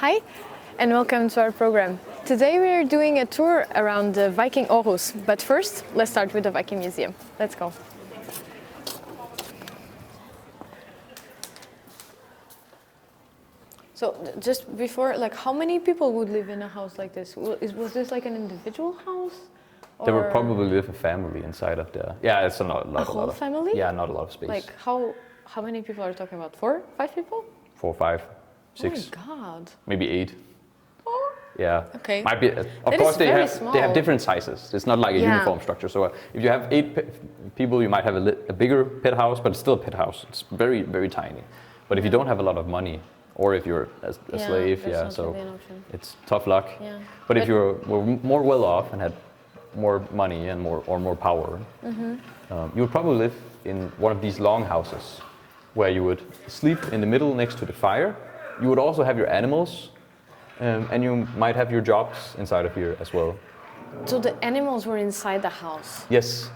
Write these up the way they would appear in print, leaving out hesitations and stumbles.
Hi, and welcome to our program. Today we are doing a tour around the Viking Aarhus, but first, let's start with the Viking Museum. Let's go. So, just before, how many people would live in a house like this? Was this like an individual house? There would probably live a family inside of there. Yeah, it's not a lot. A whole family? Yeah, not a lot of space. Like how many people are you talking about? 4, 5 people? 4, 5, 6. Oh my God. Maybe 8. Oh. Yeah. Okay. Might be. Of course, they have different sizes. It's not like a uniform structure. So if you have 8 people, you might have a bigger pet house, but it's still a pet house. It's very, very tiny. But if you don't have a lot of money, or if you're a slave, so really an option. It's tough luck. Yeah. But if were more well off and had more money and more power, you would probably live in one of these long houses where you would sleep in the middle next to the fire. You would also have your animals, and you might have your jobs inside of here as well. So the animals were inside the house? Yes,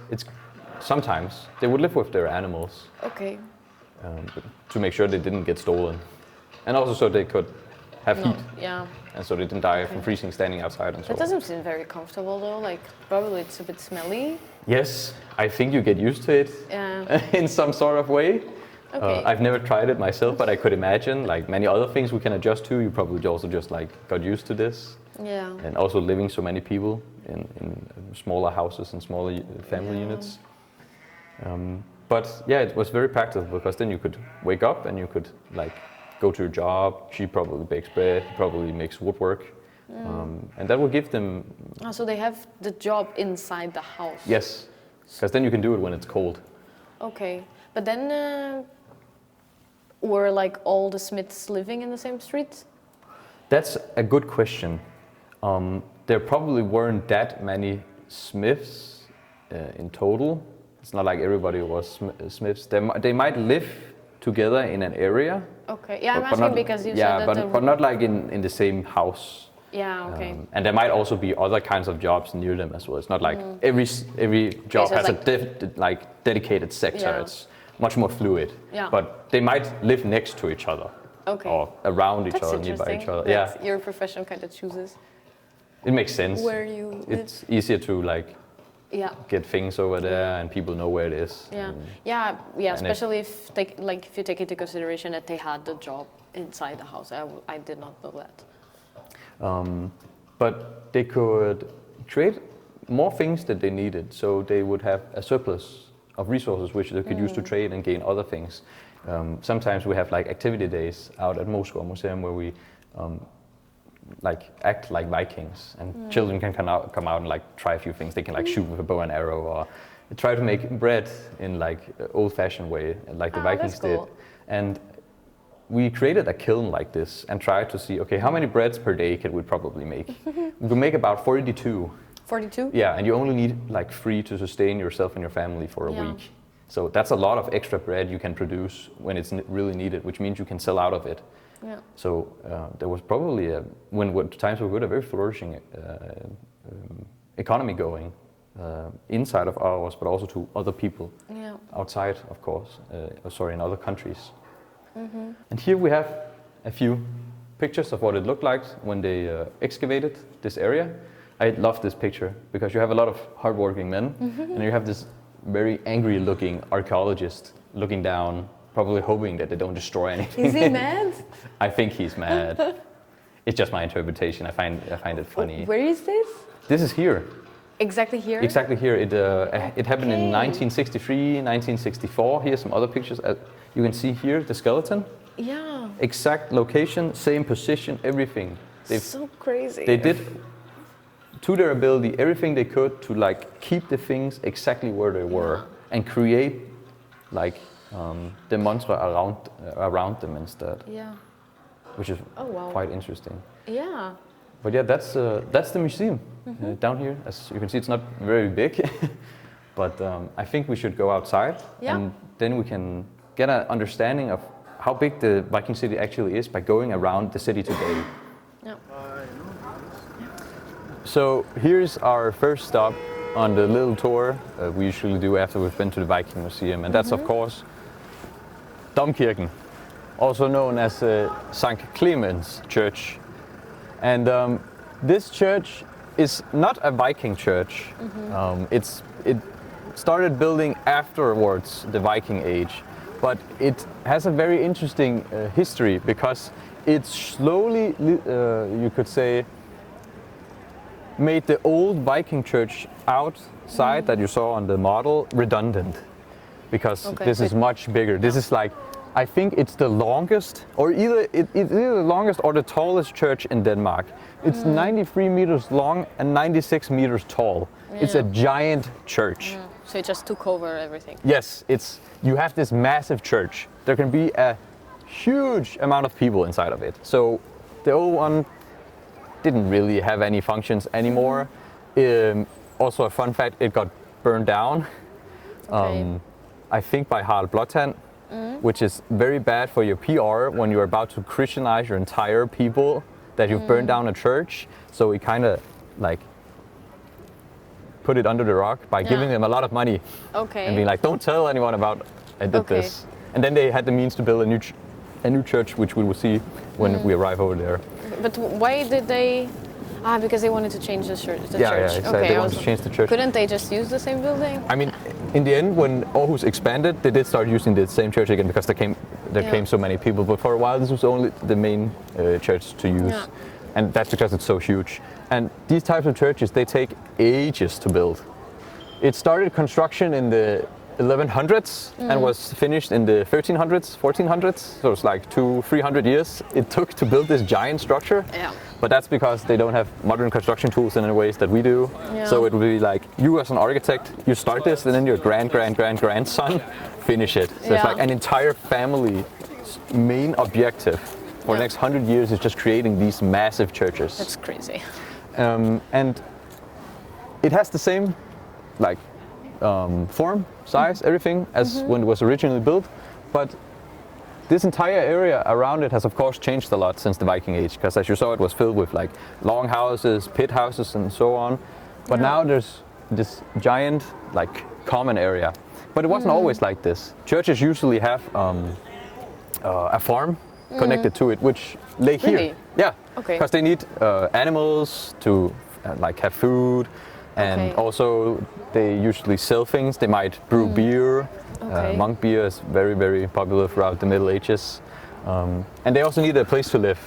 sometimes they would live with their animals. Okay. To make sure they didn't get stolen. And also so they could have heat. Yeah. And so they didn't die from freezing standing outside and so on. That doesn't seem very comfortable though, probably it's a bit smelly. Yes, I think you get used to it in some sort of way. Okay. I've never tried it myself, but I could imagine, like many other things we can adjust to, you probably also just got used to this. Yeah. And also living so many people in smaller houses and smaller family units. But yeah, it was very practical because then you could wake up and you could go to your job. She probably bakes bread, probably makes woodwork. And that will give them... So they have the job inside the house? Yes, because then you can do it when it's cold. Okay, but then were all the Smiths living in the same street? That's a good question. There probably weren't that many Smiths in total. It's not like everybody was Smiths. They might live together in an area. Okay, yeah, I'm asking because you said that... but not in the same house. Yeah, okay. And there might also be other kinds of jobs near them as well. It's not like every job has a dedicated sector. Yeah. It's much more fluid. Yeah. But they might live next to each other. Okay. Or around each other, nearby each other. Yeah. Your profession kind of chooses. It makes sense. Where you live. It's easier to get things over there and people know where it is. Yeah. Especially if you take into consideration that they had the job inside the house. I did not know that. But they could create more things that they needed, so they would have a surplus of resources which they could use to trade and gain other things. Sometimes we have activity days out at Moscow Museum where we act like Vikings, and children can come out and try a few things. They can shoot with a bow and arrow, or try to make bread in old-fashioned way, like the Vikings did. And we created a kiln like this and tried to see, okay, how many breads per day can we probably make? We could make about 42. 42? Yeah, and you only need 3 to sustain yourself and your family for a week. So that's a lot of extra bread you can produce when it's really needed, which means you can sell out of it. Yeah. So there was probably, when times were good, a very flourishing economy going inside of Aarhus, but also to other people outside, of course, in other countries. And here we have a few pictures of what it looked like when they excavated this area. I love this picture because you have a lot of hardworking men, and you have this very angry-looking archaeologist looking down, probably hoping that they don't destroy anything. Is he mad? I think he's mad. It's just my interpretation. I find it funny. Where is this? This is here. Exactly here? Exactly here. It happened in 1963, 1964. Here's some other pictures. You can see here the skeleton. Yeah. Exact location, same position, everything. So crazy. They did, to their ability, everything they could to keep the things exactly where they were and create the mantra around them instead. Yeah. Which is quite interesting. Yeah. But yeah, that's the museum down here. As you can see, it's not very big, but I think we should go outside and then we can get an understanding of how big the Viking city actually is by going around the city today. Yeah. So here's our first stop on the little tour we usually do after we've been to the Viking Museum, and that's of course Domkirken, also known as St. Clemens Church. And this church is not a Viking church. It started building afterwards the Viking Age, but it has a very interesting history because it slowly, you could say, made the old Viking church outside that you saw on the model redundant, because this is much bigger. This is like, I think it's the longest, or either it's either the longest or the tallest church in Denmark. It's 93 meters long and 96 meters tall. It's a giant church. So it just took over everything. Yes, you have this massive church. There can be a huge amount of people inside of it. So the old one didn't really have any functions anymore. Also a fun fact, it got burned down. I think by Harald Blåtand, which is very bad for your PR when you're about to Christianize your entire people, that you've burned down a church. So he kind of like put it under the rock by giving them a lot of money and being like, don't tell anyone about I did this. And then they had the means to build a new church, which we will see when we arrive over there. But why did they? Because they wanted to change the church. Exactly. They wanted to change the church. Couldn't they just use the same building? I mean, in the end, when Aarhus expanded, they did start using the same church again because there came so many people. But for a while, this was only the main church to use, and that's because it's so huge. And these types of churches, they take ages to build. It started construction in the 1100s and was finished in the 1300s, 1400s. So it's like 200-300 years it took to build this giant structure. But that's because they don't have modern construction tools in the ways that we do. So it would be like, you as an architect, you start this and then your grandson finish it. So it's like an entire family's main objective for the next 100 years is just creating these massive churches. That's crazy. And it has the same like form, size, everything as when it was originally built, but this entire area around it has of course changed a lot since the Viking Age, because as you saw, it was filled with like long houses, pit houses and so on. But now there's this giant like common area. But it wasn't always like this. Churches usually have a farm connected to it, which lay here. Yeah, because they need animals to like have food. And also they usually sell things. They might brew beer. Monk beer is very, very popular throughout the Middle Ages. And they also need a place to live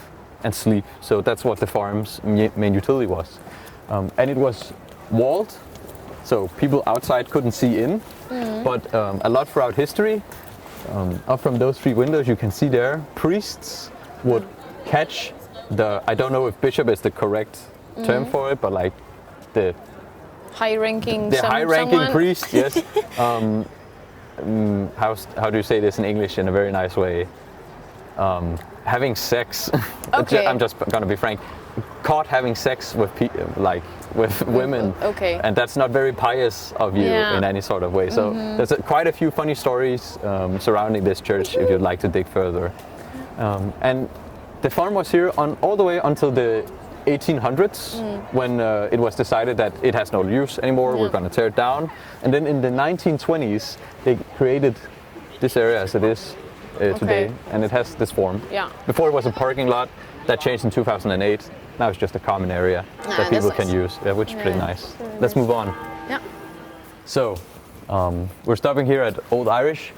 and sleep. So that's what the farm's main utility was. And it was walled, so people outside couldn't see in. But a lot throughout history, up from those 3 windows you can see there, priests would catch I don't know if bishop is the correct term for it, but like the high-ranking priest, yes. How do you say this in English in a very nice way? Having sex. I'm just gonna be frank. Caught having sex with women, and that's not very pious of you in any sort of way. So there's quite a few funny stories surrounding this church if you'd like to dig further. And the farm was here all the way until the 1800s, when it was decided that it has no use anymore, we're going to tear it down. And then in the 1920s, they created this area as it is today, and it has this form. Before it was a parking lot, that changed in 2008. Now it's just a common area that people can use, which is pretty nice. Let's move on. So, we're stopping here at Old Irish,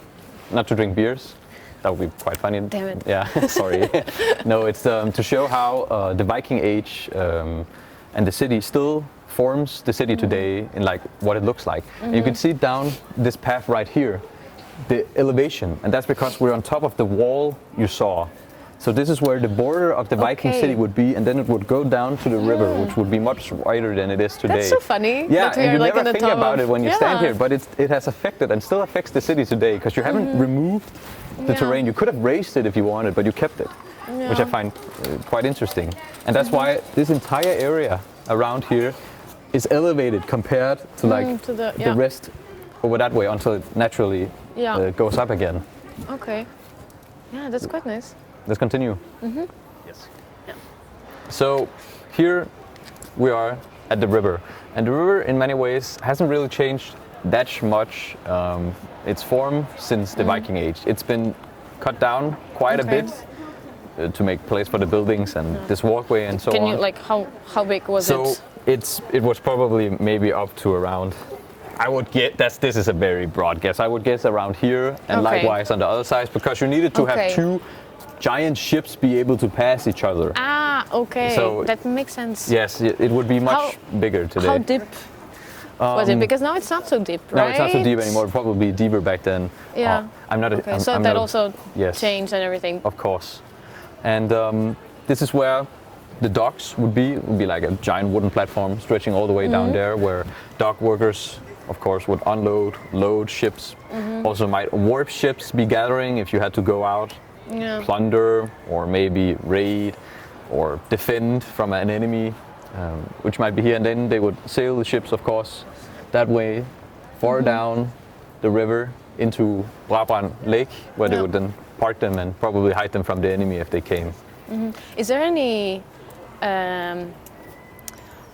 not to drink beers. That would be quite funny. Damn it. Yeah, sorry. No, it's to show how the Viking Age and the city still forms the city today in like what it looks like. And you can see down this path right here, the elevation, and that's because we're on top of the wall you saw. So this is where the border of the Viking city would be, and then it would go down to the river, which would be much wider than it is today. That's so funny. Yeah, and you like never think about it when you stand here, but it has affected and still affects the city today, because you haven't removed the terrain. You could have raised it if you wanted, but you kept it, which I find quite interesting. And that's why this entire area around here is elevated compared to like the rest over that way until it naturally goes up again. Okay. Yeah, that's quite nice. Let's continue. Yes. Yeah. So here we are at the river, and the river in many ways hasn't really changed that much its form since the Viking Age. It's been cut down quite a bit to make place for the buildings and this walkway and so on. Can you like how big was it? It was probably maybe up to around, I would get, this is a very broad guess, I would guess around here and likewise on the other sides, because you needed to have two giant ships be able to pass each other. Ah, okay, so that makes sense. Yes, it would be much bigger today. How deep was it? Because now it's not so deep, right? No, it's not so deep anymore, probably deeper back then. Yeah. I'm not a, so I'm that not also changed and everything. Of course. And this is where the docks would be like a giant wooden platform stretching all the way down there, where dock workers, of course, would unload, load ships. Also might warp ships be gathering if you had to go out, plunder, or maybe raid, or defend from an enemy, which might be here. And then they would sail the ships, of course, that way, far down the river into Brabrand Lake, where they would then park them and probably hide them from the enemy if they came. Is there any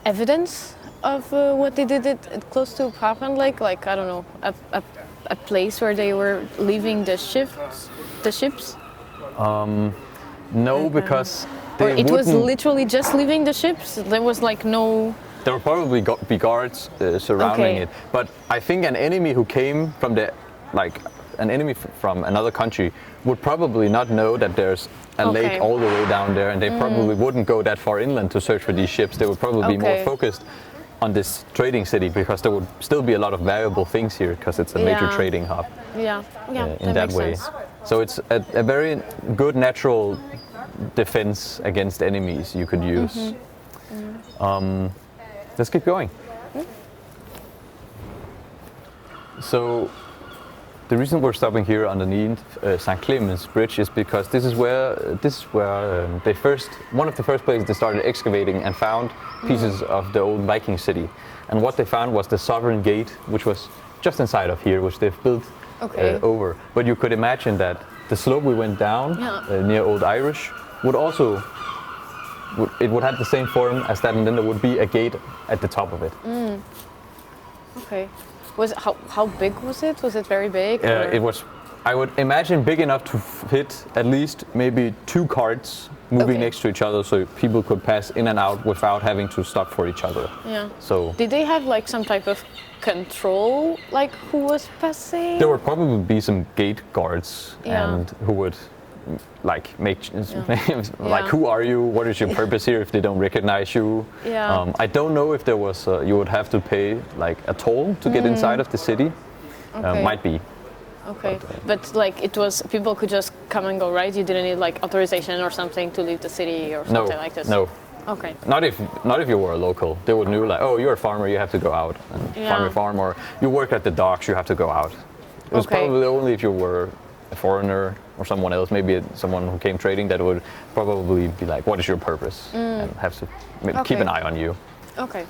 evidence of what they did close to Brabrand Lake? Like, I don't know, a place where they were leaving the ships? No, because it was literally just leaving the ships? There was like no... There would probably be guards surrounding it, but I think an enemy who came from an enemy from another country would probably not know that there's a lake all the way down there, and they probably wouldn't go that far inland to search for these ships. They would probably be more focused on this trading city, because there would still be a lot of valuable things here, because it's a major trading hub. In that way. Sense. So it's a very good natural defense against enemies you could use. Let's keep going. So the reason we're stopping here underneath St. Clemens Bridge is because this is where one of the first places they started excavating and found pieces of the old Viking city. And what they found was the Sovereign Gate, which was just inside of here, which they've built over. But you could imagine that the slope we went down near Old Irish would also would have the same form as that, and then there would be a gate at the top of it. Okay. How big was it? Was it very big? It was, I would imagine, big enough to fit at least maybe 2 carts moving next to each other, so people could pass in and out without having to stop for each other. Yeah. So did they have like some type of control, like who was passing? There would probably be some gate guards, and who would like like, who are you? What is your purpose here? If they don't recognize you. I don't know if there was you would have to pay like a toll to get inside of the city. Might be. Okay, but like it was, people could just come and go, right? You didn't need like authorization or something to leave the city or something like this. No. Okay. Not if you were a local. They would know like, oh, you're a farmer, you have to go out and farm your farm, or you work at the docks, you have to go out. It was probably only if you were a foreigner or someone else, maybe someone who came trading, that would probably be like, what is your purpose? And have to keep an eye on you. Okay.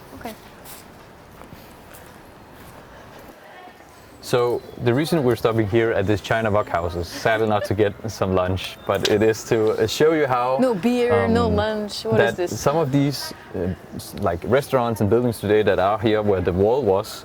So the reason we're stopping here at this China wok house is sadly not to get some lunch, but it is to show you how... No beer, no lunch, what is this? Some of these like restaurants and buildings today that are here where the wall was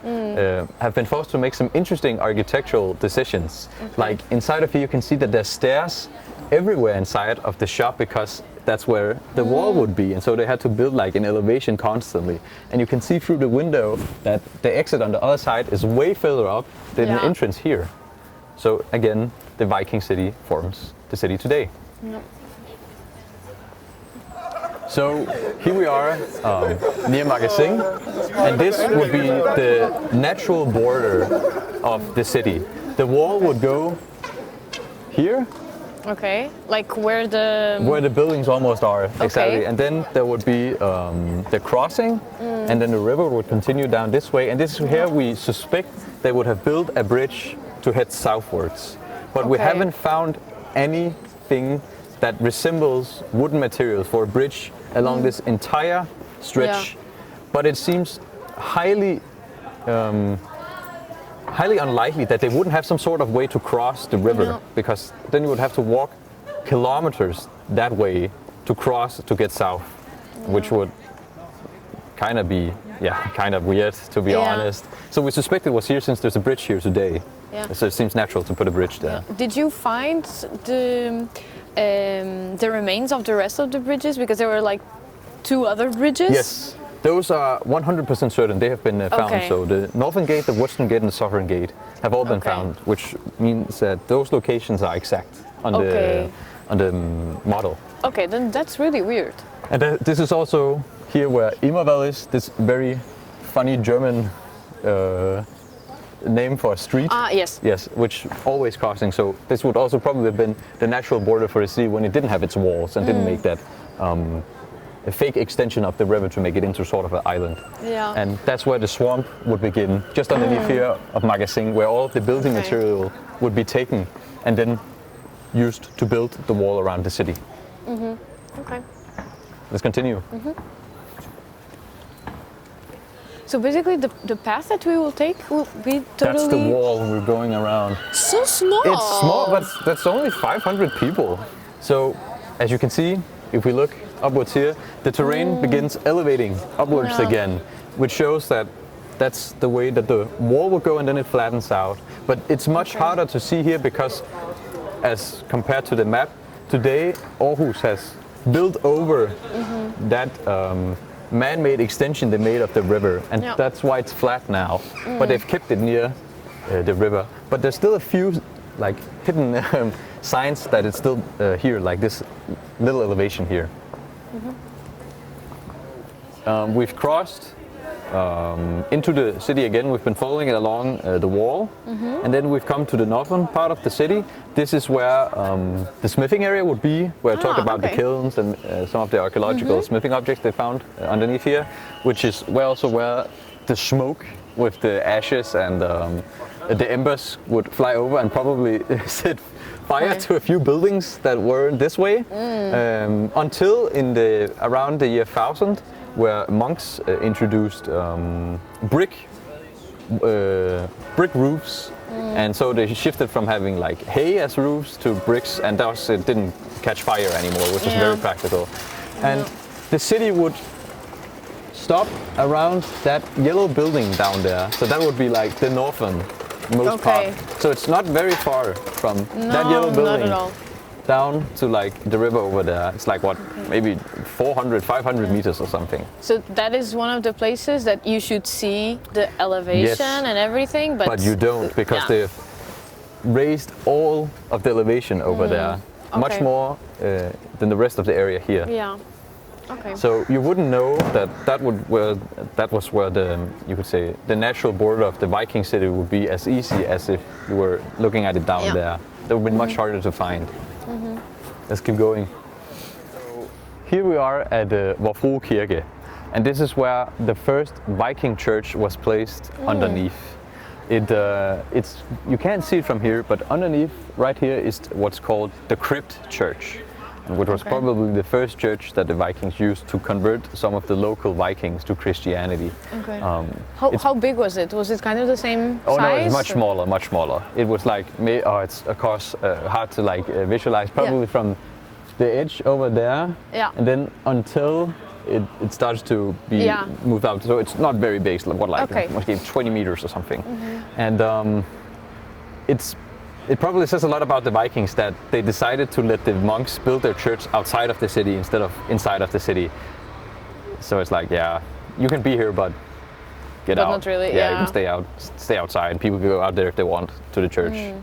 have been forced to make some interesting architectural decisions. Like inside of here you can see that there's stairs everywhere inside of the shop, because that's where the wall would be, and so they had to build like an elevation constantly. And you can see through the window that the exit on the other side is way further up than the entrance here. So again, the Viking city forms the city today. So here we are near Magasin, and this would be the natural border of the city. The wall would go here. Okay, like where the buildings almost are, exactly. And then there would be the crossing, and then the river would continue down this way. And this is here we suspect they would have built a bridge to head southwards. But we haven't found anything that resembles wooden materials for a bridge along this entire stretch. But it seems highly unlikely that they wouldn't have some sort of way to cross the river, because then you would have to walk kilometers that way to cross to get south, which would kind of be kind of weird, to be honest. So we suspect it was here since there's a bridge here today. So it seems natural to put a bridge there. Did you find the remains of the rest of the bridges? Because there were like 2 other bridges? Yes, those are 100% certain. They have been found. Okay. So the northern gate, the western gate, and the southern gate have all been Okay. found, which means that those locations are exact on Okay. the model. Okay, then that's really weird. And this is also here where Immerwell is. This very funny German name for a street. Yes. Yes, which always crossing. So this would also probably have been the natural border for the city when it didn't have its walls and didn't make that a fake extension of the river to make it into sort of an island. Yeah. And that's where the swamp would begin, just underneath here of Magasin, where all of the building Okay. material would be taken and then used to build the wall around the city. Okay. Let's continue. So basically the path that we will take will be totally... That's the wall we're going around. So small! It's small, but that's only 500 people. So, as you can see, if we look upwards here, the terrain begins elevating upwards Yeah. again, which shows that that's the way that the wall will go and then it flattens out. But it's much harder to see here because, as compared to the map, today Aarhus has built over that man-made extension they made of the river, and Yeah. that's why it's flat now. But they've kept it near the river. But there's still a few like hidden signs that it's still here, like this little elevation here. We've crossed into the city again. We've been following it along the wall, and then we've come to the northern part of the city. This is where the smithing area would be, where I talked about the okay. kilns and some of the archaeological smithing objects they found underneath here, which is where the smoke with the ashes and the embers would fly over and probably set fire to a few buildings that were this way, until around the year 1000, where monks introduced brick roofs, and so they shifted from having like hay as roofs to bricks, and thus it didn't catch fire anymore, which is very practical. And the city would stop around that yellow building down there, so that would be like the northernmost part. So it's not very far from that yellow building not at all. down to like the river over there. It's like what, maybe 400, 500 meters or something. So that is one of the places that you should see the elevation and everything, but you don't, because they've raised all of the elevation over there, much more than the rest of the area here. Yeah. Okay. So you wouldn't know that was where you could say the natural border of the Viking city would be as easy as if you were looking at it down there. That would be much harder to find. Let's keep going. So here we are at the Vor Frue Kirke, and this is where the first Viking church was placed underneath. It's you can't see it from here, but underneath right here is what's called the crypt church, which was probably the first church that the Vikings used to convert some of the local Vikings to Christianity. Okay. How big was it? Was it kind of the same size? Oh no, it's much smaller, much smaller. It was like, it's of course hard to like visualize, probably from the edge over there, and then until it starts to be moved out. So it's not very big, maybe 20 meters or something. And it probably says a lot about the Vikings that they decided to let the monks build their church outside of the city instead of inside of the city. So it's like, you can be here, but get out. Not really, you can stay outside. People can go out there if they want to the church.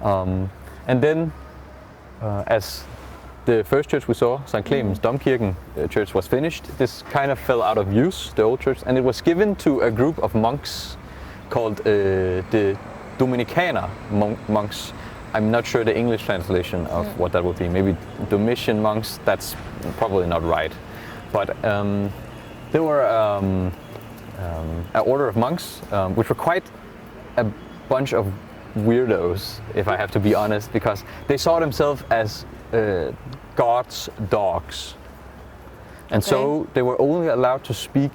And then, as the first church we saw, St. Clemens Domkirken church, was finished, this kind of fell out of use, the old church, and it was given to a group of monks called the Dominicaner monks. I'm not sure the English translation of what that would be. Maybe Domitian monks. That's probably not right. But there were an order of monks, which were quite a bunch of weirdos, if I have to be honest, because they saw themselves as God's dogs, and so they were only allowed to speak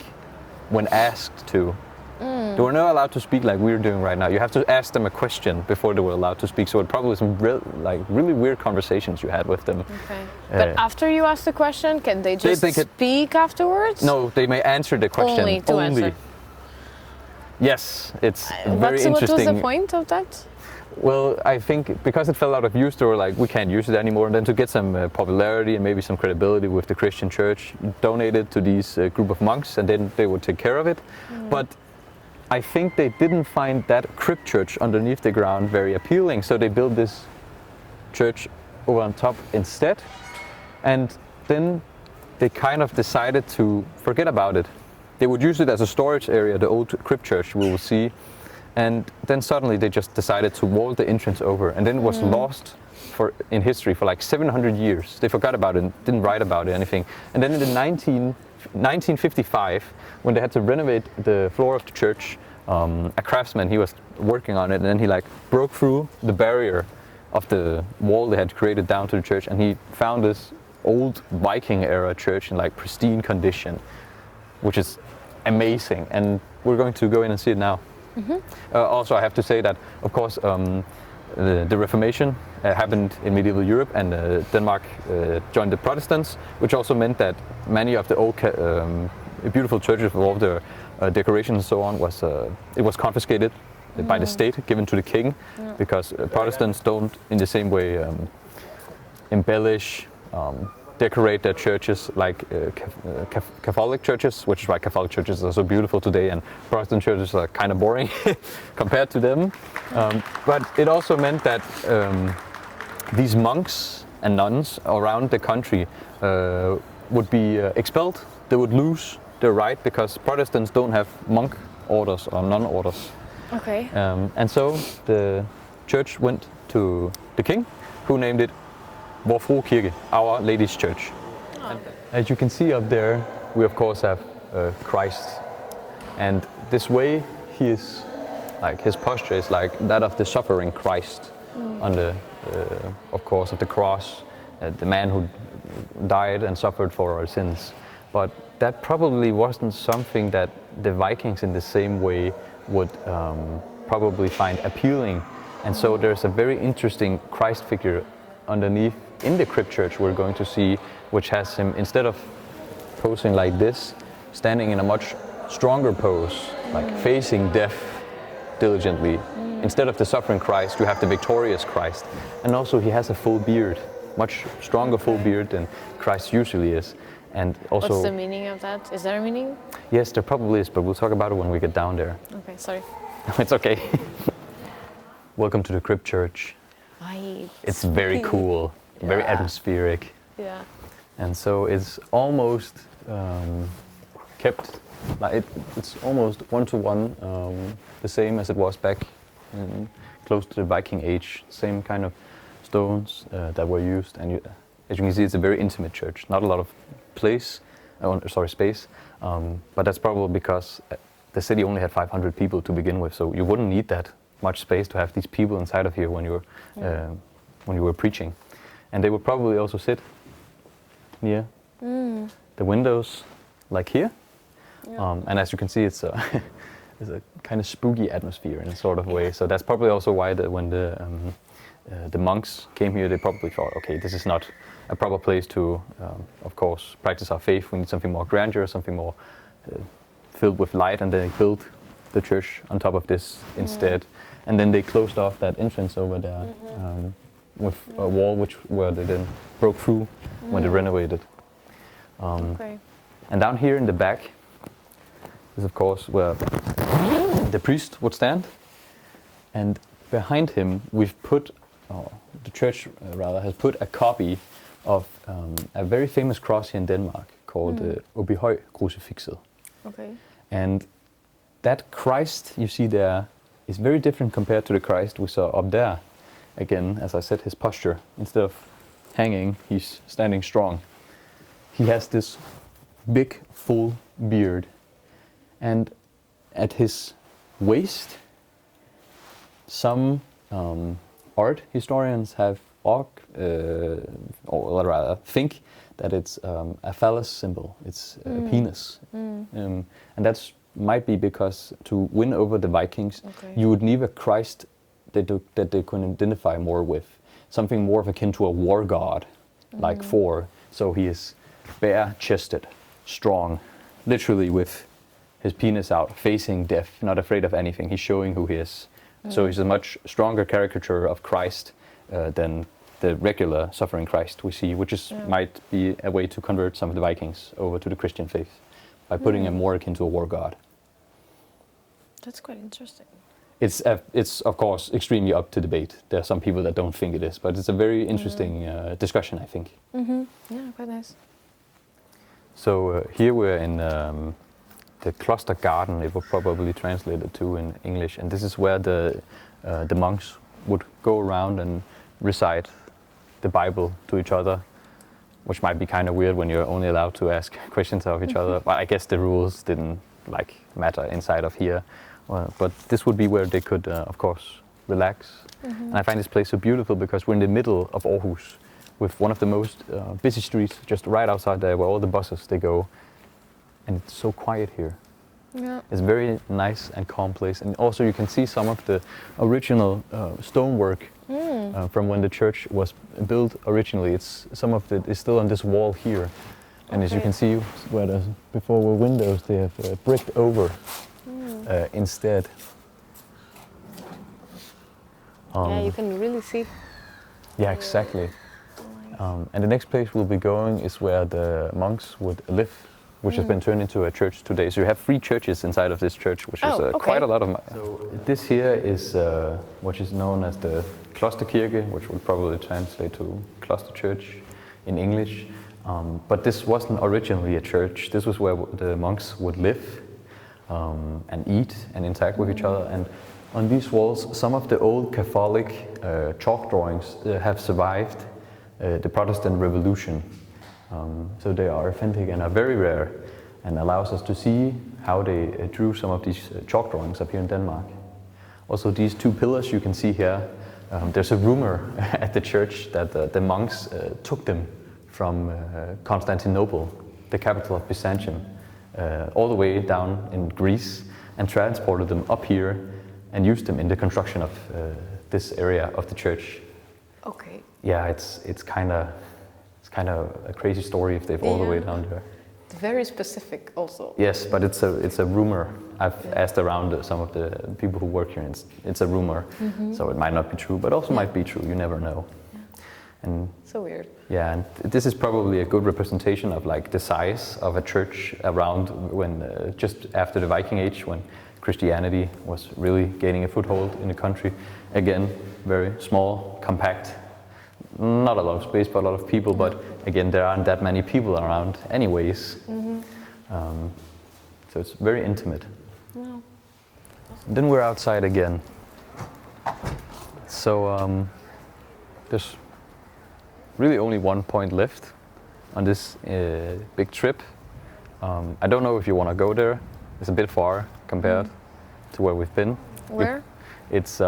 when asked to. They were not allowed to speak like we're doing right now. You have to ask them a question before they were allowed to speak. So it probably some really weird conversations you had with them. Okay. But after you ask the question, can they just speak afterwards? No, they may answer the question. Only to answer. Yes, it's very interesting. What was the point of that? Well, I think because it fell out of use, they were like, we can't use it anymore. And then to get some popularity and maybe some credibility with the Christian church, donated to these group of monks, and then they would take care of it. But I think they didn't find that crypt church underneath the ground very appealing, so they built this church over on top instead. And then they kind of decided to forget about it. They would use it as a storage area, the old crypt church we will see. And then suddenly they just decided to wall the entrance over, and then it was lost in history for like 700 years. They forgot about it, didn't write about it, anything. And then in the 1955, when they had to renovate the floor of the church, a craftsman, he was working on it, and then he like broke through the barrier of the wall they had created down to the church, and he found this old Viking era church in like pristine condition, which is amazing. And we're going to go in and see it now. Also, I have to say that, of course, the Reformation happened in medieval Europe, and Denmark joined the Protestants, which also meant that many of the old beautiful churches with all their decorations and so on was confiscated by the state, given to the king, because Protestants don't in the same way embellish, decorate their churches like Catholic churches, which is why Catholic churches are so beautiful today, and Protestant churches are kind of boring compared to them. But it also meant that these monks and nuns around the country would be expelled. They would lose their right, because Protestants don't have monk orders or nun orders. Okay. And so the church went to the king, who named it Vor Frue Kirke, Our Lady's Church. And as you can see up there, we of course have Christ, and this way he is like, his posture is like that of the suffering Christ on the, of course, of the cross, the man who died and suffered for our sins. But that probably wasn't something that the Vikings in the same way would probably find appealing, and so there's a very interesting Christ figure underneath in the crypt church we're going to see, which has him, instead of posing like this, standing in a much stronger pose, like facing death diligently. Instead of the suffering Christ, you have the victorious Christ. And also he has a full beard, much stronger full beard than Christ usually is. And also, what's the meaning of that? Is there a meaning? Yes, there probably is, but we'll talk about it when we get down there. Okay, sorry. It's okay. Welcome to the crypt church. It's very cool, very atmospheric. Yeah. And so it's almost kept, like it's almost one-to-one the same as it was back close to the Viking age. Same kind of stones that were used, and as you can see, it's a very intimate church. Not a lot of space, but that's probably because the city only had 500 people to begin with, so you wouldn't need that much space to have these people inside of here when you were preaching. And they would probably also sit near the windows, like here. Yeah. And as you can see, it's a kind of spooky atmosphere in a sort of way. So that's probably also why when the monks came here, they probably thought, okay, this is not a proper place to, of course, practice our faith. We need something more grandeur, something more filled with light, and they built the church on top of this instead. And then they closed off that entrance over there with a wall where they then broke through when they renovated. Okay. And down here in the back is, of course, where the priest would stand. And behind him, we've put, the church rather, has put a copy of a very famous cross here in Denmark called Uge52 Crucifixet. Okay. And that Christ you see there is very different compared to the Christ we saw up there. Again, as I said, his posture, instead of hanging, he's standing strong. He has this big, full beard. And at his waist, some art historians have or rather think that it's a phallus symbol. It's a penis. And that's might be because to win over the Vikings, you would need a Christ that they could identify more with. Something more akin to a war god, like Thor. So he is bare-chested, strong, literally with his penis out, facing death, not afraid of anything. He's showing who he is, So he's a much stronger caricature of Christ than the regular suffering Christ we see, which is might be a way to convert some of the Vikings over to the Christian faith by putting him more akin to a war god. That's quite interesting. It's of course extremely up to debate. There are some people that don't think it is, but it's a very interesting discussion, I think. Yeah, quite nice. So here we're in the cloister garden. It will probably translate it to in English, and this is where the monks would go around and recite the Bible to each other, which might be kind of weird when you're only allowed to ask questions of each other. But I guess the rules didn't matter inside of here. But this would be where they could, of course, relax. And I find this place so beautiful because we're in the middle of Aarhus, with one of the most busy streets just right outside there, where all the buses they go, and it's so quiet here. Yeah. It's a very nice and calm place, and also you can see some of the original stonework from when the church was built originally. Some of it is still on this wall here, and as you can see, where before were windows, they have bricked over instead. Yeah, you can really see. Yeah, exactly. And the next place we'll be going is where the monks would live, which has been turned into a church today. So you have 3 churches inside of this church, which is quite a lot of. So this here is what is known as the Klosterkirke, which would probably translate to Cloister Church in English. But this wasn't originally a church. This was where the monks would live and eat and interact with each other. And on these walls, some of the old Catholic chalk drawings have survived the Protestant Revolution. So they are authentic and are very rare, and allows us to see how they drew some of these chalk drawings up here in Denmark. Also, these 2 pillars you can see here, there's a rumor at the church that the monks took them from Constantinople, the capital of Byzantium, all the way down in Greece, and transported them up here and used them in the construction of this area of the church. Okay. Yeah, it's kind of a crazy story if they've all the way down there. It's very specific, also. Yes, but it's a rumor. I've asked around some of the people who work here, and it's a rumor, so it might not be true, but also might be true. You never know. Yeah. And so weird. Yeah, and this is probably a good representation of the size of a church around when just after the Viking Age, when Christianity was really gaining a foothold in the country. Again, very small, compact. Not a lot of space, but a lot of people. But again, there aren't that many people around anyways. So it's very intimate. Wow. Then we're outside again. So there's really only one point left on this big trip. I don't know if you want to go there. It's a bit far compared to where we've been. Where? It's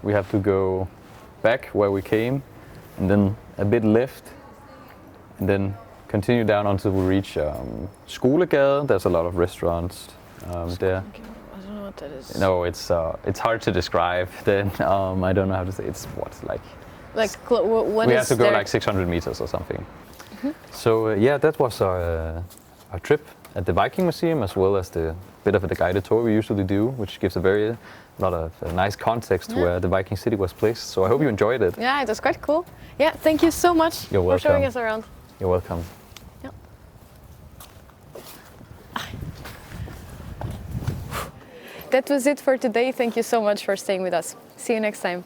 we have to go back where we came, and then a bit left, and then continue down until we reach Skolegade. There's a lot of restaurants there. I don't know what that is. No, it's hard to describe. Then I don't know how to say. It's what what we is have to go there? 600 meters or something. So yeah, that was our trip at the Viking Museum, as well as the bit of the guided tour we usually do, which gives a lot of nice context to where the Viking city was placed. So I hope you enjoyed it. Yeah, it was quite cool. Yeah, thank you so much You're for showing welcome. us around. You're welcome. Yeah. That was it for today. Thank you so much for staying with us. See you next time.